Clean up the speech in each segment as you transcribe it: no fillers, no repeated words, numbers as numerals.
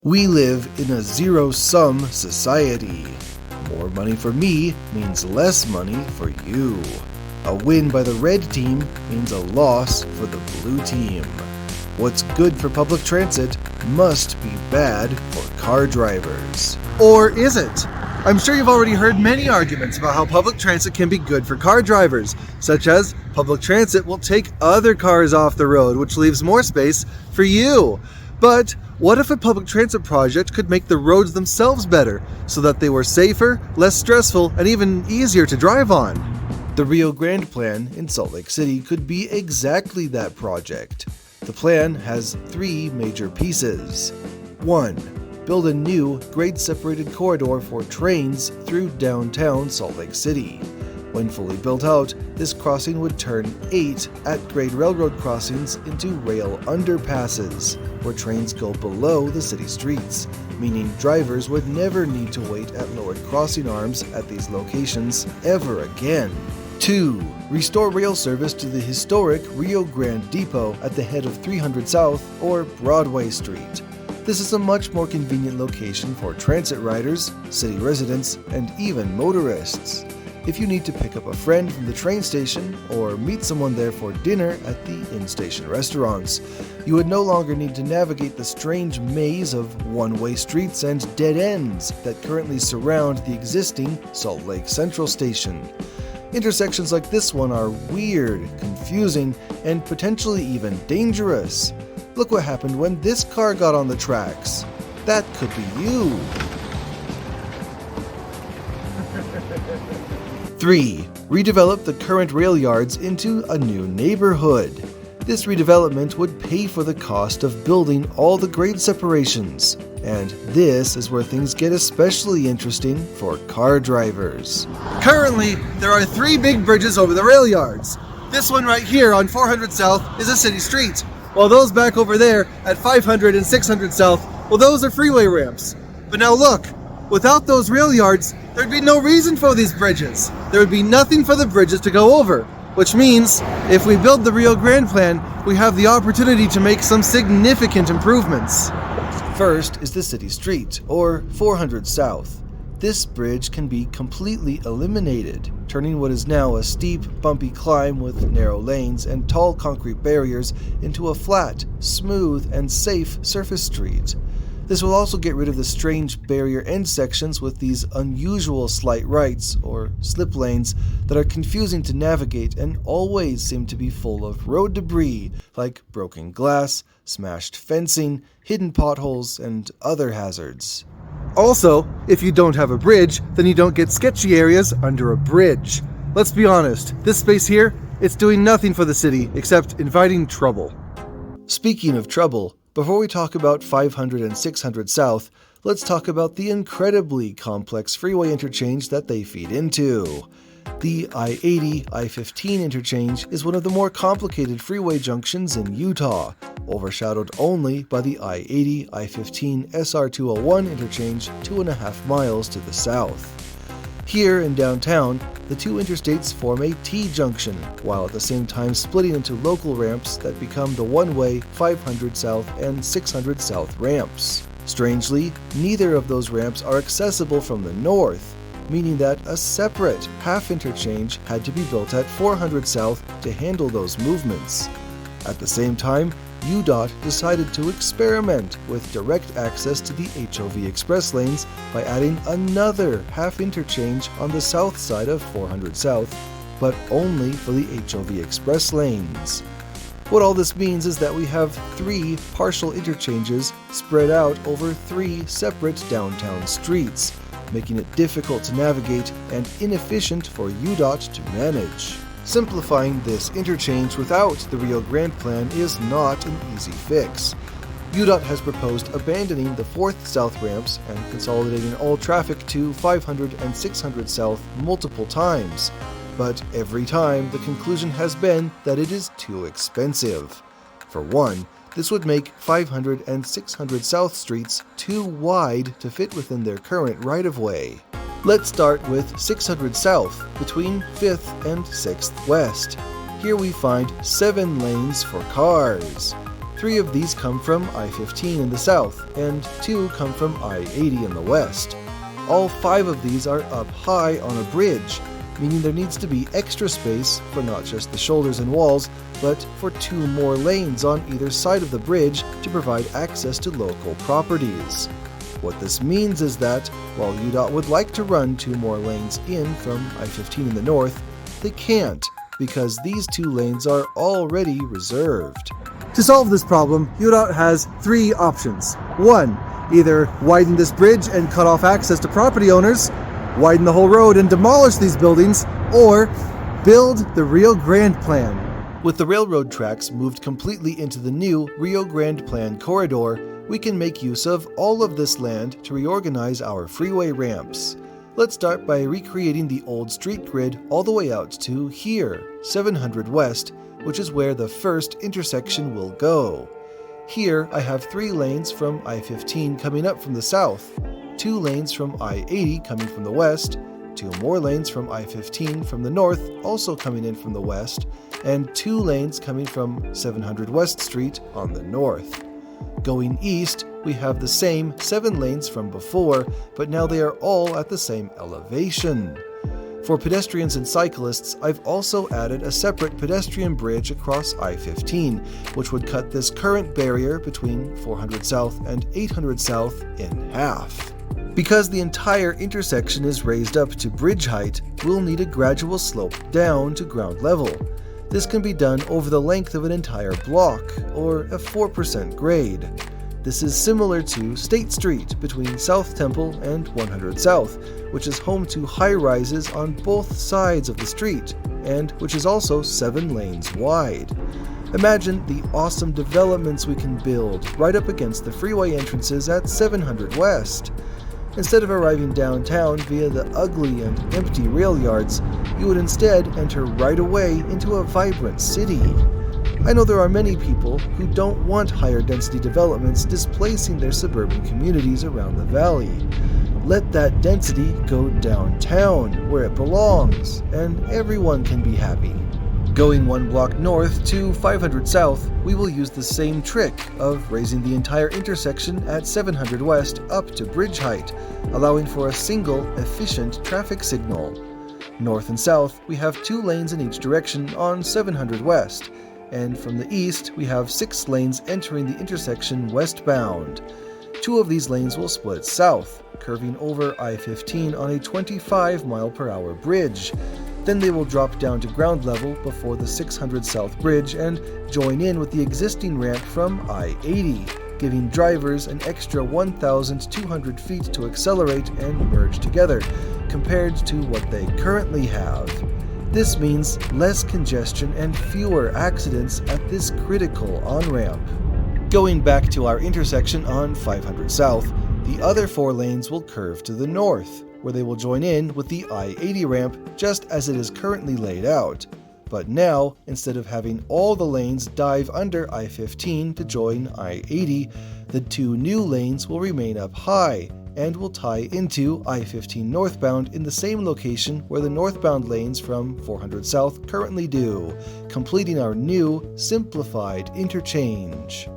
We live in a zero-sum society. More money for me means less money for you. A win by the red team means a loss for the blue team. What's good for public transit must be bad for car drivers. Or is it? I'm sure you've already heard many arguments about how public transit can be good for car drivers, such as public transit will take other cars off the road, which leaves more space for you. But what if a public transit project could make the roads themselves better, so that they were safer, less stressful, and even easier to drive on? The Rio Grande Plan in Salt Lake City could be exactly that project. The plan has 3 major pieces. 1. Build a new, grade-separated corridor for trains through downtown Salt Lake City. When fully built out, this crossing would turn 8 at-grade railroad crossings into rail underpasses, where trains go below the city streets, meaning drivers would never need to wait at lowered crossing arms at these locations ever again. 2. Restore rail service to the historic Rio Grande Depot at the head of 300 South or Broadway Street. This is a much more convenient location for transit riders, city residents, and even motorists. If you need to pick up a friend from the train station or meet someone there for dinner at the in-station restaurants, you would no longer need to navigate the strange maze of one-way streets and dead ends that currently surround the existing Salt Lake Central Station. Intersections like this one are weird, confusing, and potentially even dangerous. Look what happened when this car got on the tracks. That could be you. 3. Redevelop the current rail yards into a new neighborhood. This redevelopment would pay for the cost of building all the grade separations. And this is where things get especially interesting for car drivers. Currently, there are 3 big bridges over the rail yards. This one right here on 400 South is a city street, while those back over there at 500 and 600 South, well, those are freeway ramps. But now look, without those rail yards, there'd be no reason for these bridges. There would be nothing for the bridges to go over, which means if we build the Rio Grande Plan, we have the opportunity to make some significant improvements. First is the city street, or 400 South. This bridge can be completely eliminated, turning what is now a steep, bumpy climb with narrow lanes and tall concrete barriers into a flat, smooth, and safe surface street. This will also get rid of the strange barrier end sections with these unusual slight rights, or slip lanes, that are confusing to navigate and always seem to be full of road debris, like broken glass, smashed fencing, hidden potholes, and other hazards. Also, if you don't have a bridge, then you don't get sketchy areas under a bridge. Let's be honest, this space here, it's doing nothing for the city except inviting trouble. Speaking of trouble, before we talk about 500 and 600 South, let's talk about the incredibly complex freeway interchange that they feed into. The I-80, I-15 interchange is one of the more complicated freeway junctions in Utah, overshadowed only by the I-80, I-15 SR201 interchange 2.5 miles to the south. Here in downtown, the 2 interstates form a T-junction, while at the same time splitting into local ramps that become the one-way 500 South and 600 South ramps. Strangely, neither of those ramps are accessible from the north, meaning that a separate half-interchange had to be built at 400 South to handle those movements. At the same time, UDOT decided to experiment with direct access to the HOV express lanes by adding another half-interchange on the south side of 400 South, but only for the HOV express lanes. What all this means is that we have 3 partial interchanges spread out over 3 separate downtown streets, making it difficult to navigate and inefficient for UDOT to manage. Simplifying this interchange without the Rio Grande Plan is not an easy fix. UDOT has proposed abandoning the 4th South ramps and consolidating all traffic to 500 and 600 South multiple times, but every time the conclusion has been that it is too expensive. For one, this would make 500 and 600 South streets too wide to fit within their current right-of-way. Let's start with 600 South, between 5th and 6th West. Here we find 7 lanes for cars. 3 of these come from I-15 in the south, and 2 come from I-80 in the west. All 5 of these are up high on a bridge, meaning there needs to be extra space for not just the shoulders and walls, but for 2 more lanes on either side of the bridge to provide access to local properties. What this means is that, while UDOT would like to run 2 more lanes in from I-15 in the north, they can't, because these 2 lanes are already reserved. To solve this problem, UDOT has 3 options. 1. Either widen this bridge and cut off access to property owners, widen the whole road and demolish these buildings, or build the Rio Grande Plan. With the railroad tracks moved completely into the new Rio Grande Plan corridor, we can make use of all of this land to reorganize our freeway ramps. Let's start by recreating the old street grid all the way out to here, 700 West, which is where the first intersection will go. Here I have 3 lanes from I-15 coming up from the south, 2 lanes from I-80 coming from the west, 2 more lanes from I-15 from the north also coming in from the west, and 2 lanes coming from 700 West Street on the north. Going east, we have the same 7 lanes from before, but now they are all at the same elevation. For pedestrians and cyclists, I've also added a separate pedestrian bridge across I-15, which would cut this current barrier between 400 South and 800 South in half. Because the entire intersection is raised up to bridge height, we'll need a gradual slope down to ground level. This can be done over the length of an entire block, or a 4% grade. This is similar to State Street between South Temple and 100 South, which is home to high-rises on both sides of the street, and which is also 7 lanes wide. Imagine the awesome developments we can build right up against the freeway entrances at 700 West. Instead of arriving downtown via the ugly and empty rail yards, you would instead enter right away into a vibrant city. I know there are many people who don't want higher density developments displacing their suburban communities around the valley. Let that density go downtown, where it belongs, and everyone can be happy. Going 1 block north to 500 South, we will use the same trick of raising the entire intersection at 700 West up to bridge height, allowing for a single, efficient traffic signal. North and south, we have 2 lanes in each direction on 700 West, and from the east, we have 6 lanes entering the intersection westbound. 2 of these lanes will split south, curving over I-15 on a 25-mile-per-hour bridge. Then they will drop down to ground level before the 600 South Bridge and join in with the existing ramp from I-80, giving drivers an extra 1,200 feet to accelerate and merge together, compared to what they currently have. This means less congestion and fewer accidents at this critical on-ramp. Going back to our intersection on 500 South, the other 4 lanes will curve to the north, where they will join in with the I-80 ramp just as it is currently laid out. But now, instead of having all the lanes dive under I-15 to join I-80, the 2 new lanes will remain up high and will tie into I-15 northbound in the same location where the northbound lanes from 400 South currently do, completing our new, simplified interchange.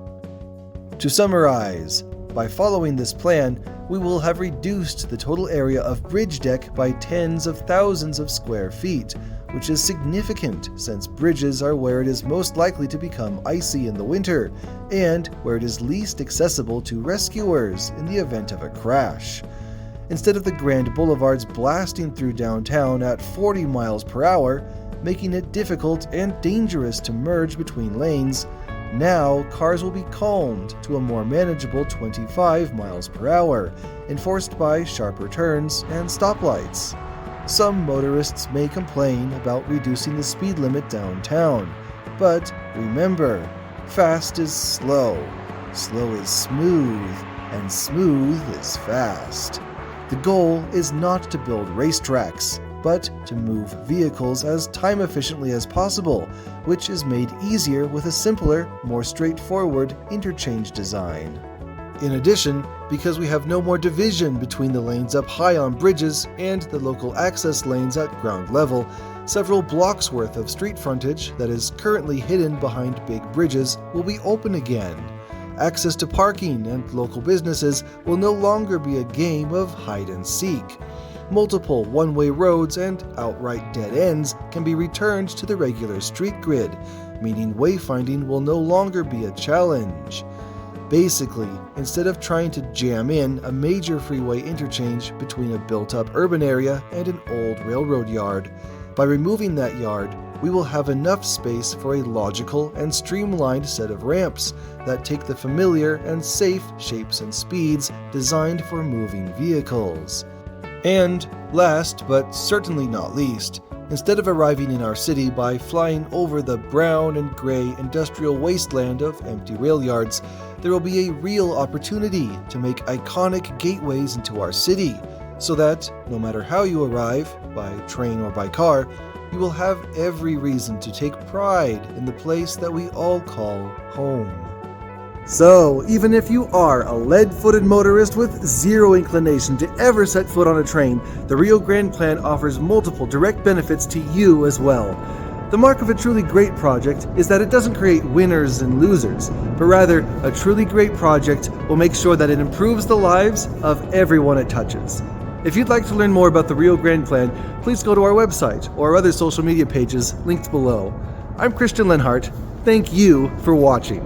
To summarize, by following this plan, we will have reduced the total area of bridge deck by tens of thousands of square feet, which is significant since bridges are where it is most likely to become icy in the winter, and where it is least accessible to rescuers in the event of a crash. Instead of the grand boulevards blasting through downtown at 40 miles per hour, making it difficult and dangerous to merge between lanes, now cars will be calmed to a more manageable 25 miles per hour, enforced by sharper turns and stoplights. Some motorists may complain about reducing the speed limit downtown, but remember, fast is slow, slow is smooth, and smooth is fast. The goal is not to build racetracks, but to move vehicles as time efficiently as possible, which is made easier with a simpler, more straightforward interchange design. In addition, because we have no more division between the lanes up high on bridges and the local access lanes at ground level, several blocks worth of street frontage that is currently hidden behind big bridges will be open again. Access to parking and local businesses will no longer be a game of hide and seek. Multiple one-way roads and outright dead ends can be returned to the regular street grid, meaning wayfinding will no longer be a challenge. Basically, instead of trying to jam in a major freeway interchange between a built-up urban area and an old railroad yard, by removing that yard, we will have enough space for a logical and streamlined set of ramps that take the familiar and safe shapes and speeds designed for moving vehicles. And last, but certainly not least, instead of arriving in our city by flying over the brown and gray industrial wasteland of empty rail yards, there will be a real opportunity to make iconic gateways into our city, so that, no matter how you arrive, by train or by car, you will have every reason to take pride in the place that we all call home. So, even if you are a lead-footed motorist with zero inclination to ever set foot on a train, the Rio Grande Plan offers multiple direct benefits to you as well. The mark of a truly great project is that it doesn't create winners and losers, but rather, a truly great project will make sure that it improves the lives of everyone it touches. If you'd like to learn more about the Rio Grande Plan, please go to our website or our other social media pages linked below. I'm Christian Lenhart. Thank you for watching.